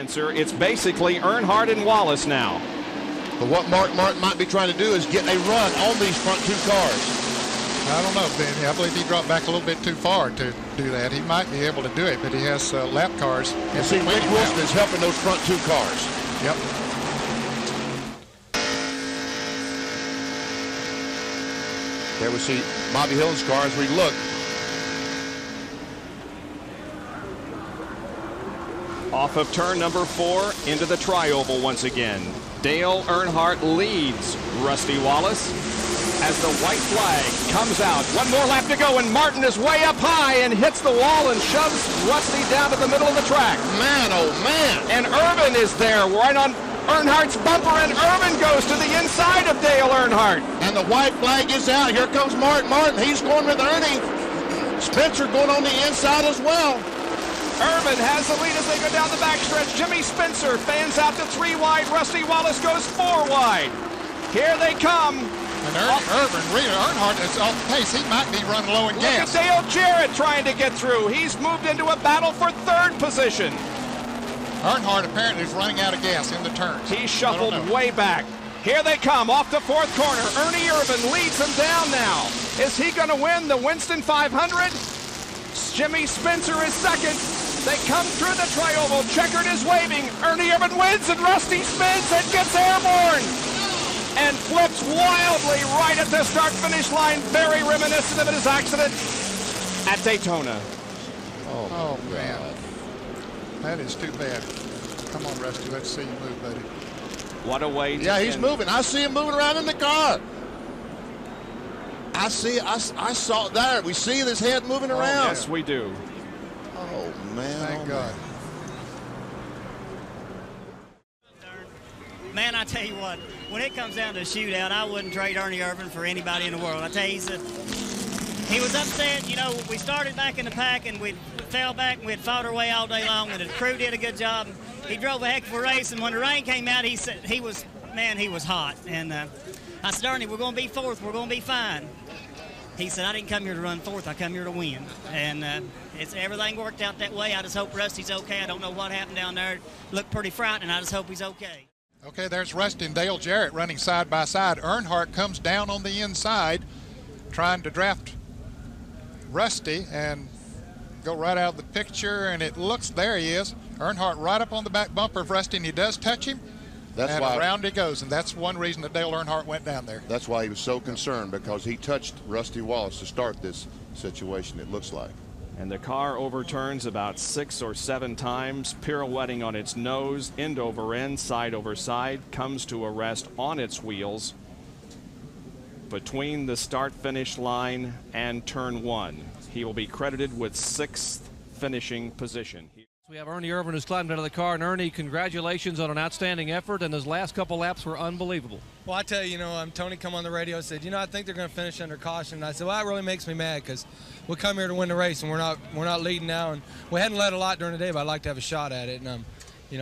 Spencer. It's basically Earnhardt and Wallace now. But what Mark Martin might be trying to do is get a run on these front two cars. I don't know, Benny. I believe he dropped back a little bit too far to do that. He might be able to do it, but he has lap cars. You see, Rick Wilson is helping those front two cars. Yep. There we see Bobby Hill's car as we look. Off of turn number 4 into the tri-oval once again. Dale Earnhardt leads Rusty Wallace as the white flag comes out. One more lap to go, and Martin is way up high and hits the wall and shoves Rusty down to the middle of the track. Man, oh man. And Irvin is there right on Earnhardt's bumper, and Irvin goes to the inside of Dale Earnhardt. And the white flag is out. Here comes Martin. He's going with Ernie. Spencer going on the inside as well. Irvin has the lead as they go down the backstretch. Jimmy Spencer fans out to 3 wide. Rusty Wallace goes 4 wide. Here they come. And Earnhardt is off pace. He might be running low in gas. Look at Dale Jarrett trying to get through. He's moved into a battle for 3rd position. Earnhardt apparently is running out of gas in the turns. He shuffled way back. Here they come off the 4th corner. Ernie Irvin leads them down now. Is he going to win the Winston 500? Jimmy Spencer is 2nd. They come through the tri-oval. Checkered is waving. Ernie Irvin wins, and Rusty spins and gets airborne and flips wildly right at the start-finish line. Very reminiscent of his accident at Daytona. Oh man. That is too bad. Come on, Rusty. Let's see you move, buddy. What a way to he's moving. I see him moving around in the car. I saw it there. We see his head moving around. Yes, we do. Oh, man. Thank God. Man, I tell you what, when it comes down to a shootout, I wouldn't trade Ernie Irvin for anybody in the world. I tell you, he was upset. You know, we started back in the pack, and we fell back, and we had fought our way all day long, and the crew did a good job. He drove a heck of a race, and when the rain came out, he said he was hot. And I said, Ernie, we're going to be 4th. We're going to be fine. He said, I didn't come here to run 4th. I come here to win. And everything worked out that way. I just hope Rusty's okay. I don't know what happened down there. It looked pretty frightening. I just hope he's okay. Okay, there's Rusty and Dale Jarrett running side by side. Earnhardt comes down on the inside trying to draft Rusty and go right out of the picture, and it looks, there he is. Earnhardt right up on the back bumper of Rusty, and he does touch him. That's why around he goes, and that's one reason that Dale Earnhardt went down there. That's why he was so concerned, because he touched Rusty Wallace to start this situation, it looks like. And the car overturns about 6 or 7 times, pirouetting on its nose, end over end, side over side, comes to a rest on its wheels between the start-finish line and turn 1. He will be credited with 6th finishing position. We have Ernie Irvin who's climbed out of the car. And Ernie, congratulations on an outstanding effort, and those last couple laps were unbelievable. Well, I tell you, Tony come on the radio and said, I think they're going to finish under caution. And I said, well, that really makes me mad, because we come here to win the race, and we're not leading now. And we hadn't led a lot during the day, but I'd like to have a shot at it. And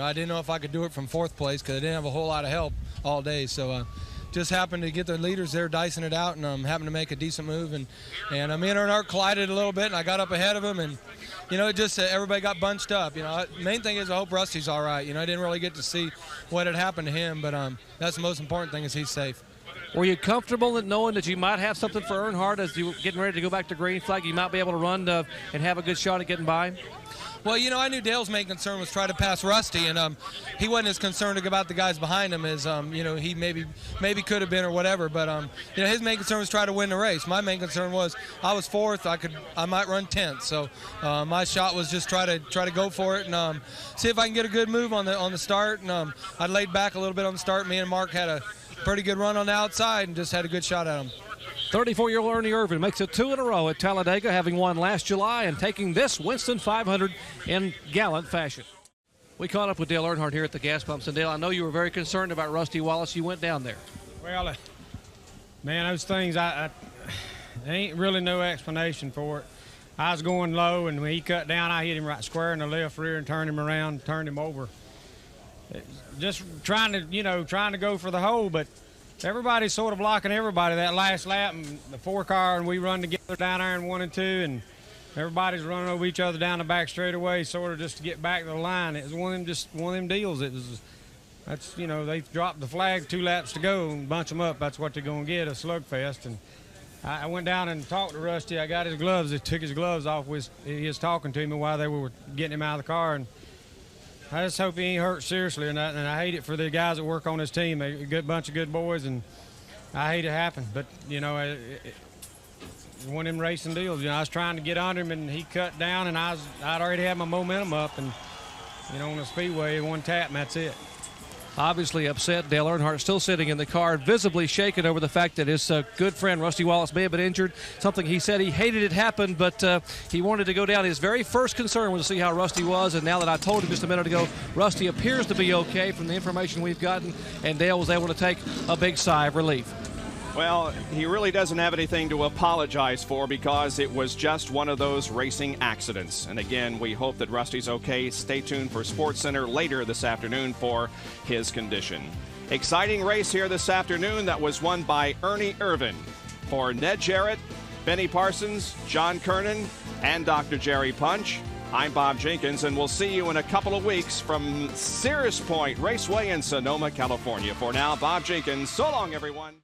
I didn't know if I could do it from 4th place, because I didn't have a whole lot of help all day. So just happened to get the leaders there dicing it out, and happened to make a decent move. And me and Earnhardt collided a little bit, and I got up ahead of him, and it just everybody got bunched up. Main thing is I hope Rusty's all right. I didn't really get to see what had happened to him, but that's the most important thing, is he's safe. Were you comfortable in knowing that you might have something for Earnhardt as you were getting ready to go back to green flag? You might be able to run and have a good shot at getting by? Well, I knew Dale's main concern was try to pass Rusty, and he wasn't as concerned about the guys behind him as he maybe could have been or whatever. But his main concern was try to win the race. My main concern was I was 4th. I might run 10th. So my shot was just try to go for it and see if I can get a good move on the start. And I laid back a little bit on the start. Me and Mark had a pretty good run on the outside and just had a good shot at him. 34-year-old Ernie Irvin makes it 2 in a row at Talladega, having won last July and taking this Winston 500 in gallant fashion. We caught up with Dale Earnhardt here at the gas pumps. And Dale, I know you were very concerned about Rusty Wallace. You went down there. Well, man, those things, there ain't really no explanation for it. I was going low, and when he cut down, I hit him right square in the left rear and turned him around, turned him over. Just trying to go for the hole, but everybody's sort of blocking everybody that last lap, and the 4 car, and we run together down there in 1 and 2, and everybody's running over each other down the back straightaway, sort of just to get back to the line. It was one of them deals. That's they dropped the flag 2 laps to go and bunch them up. That's what they're gonna get, a slugfest. And I went down and talked to Rusty. I got his gloves. He took his gloves off. He was talking to me while they were getting him out of the car. And I just hope he ain't hurt seriously. And I hate it for the guys that work on his team. They're a good bunch of good boys, and I hate it happen. But one of them racing deals. I was trying to get under him, and he cut down, and I'd already had my momentum up, and on the speedway, one tap, and that's it. Obviously upset. Dale Earnhardt still sitting in the car, visibly shaken over the fact that his good friend Rusty Wallace may have been injured. Something he said he hated it happened, but he wanted to go down. His very first concern was to see how Rusty was, and now that I told him just a minute ago, Rusty appears to be okay from the information we've gotten, and Dale was able to take a big sigh of relief. Well, he really doesn't have anything to apologize for because it was just one of those racing accidents. And again, we hope that Rusty's okay. Stay tuned for SportsCenter later this afternoon for his condition. Exciting race here this afternoon that was won by Ernie Irvan. For Ned Jarrett, Benny Parsons, John Kernan, and Dr. Jerry Punch, I'm Bob Jenkins, and we'll see you in a couple of weeks from Sears Point Raceway in Sonoma, California. For now, Bob Jenkins. So long, everyone.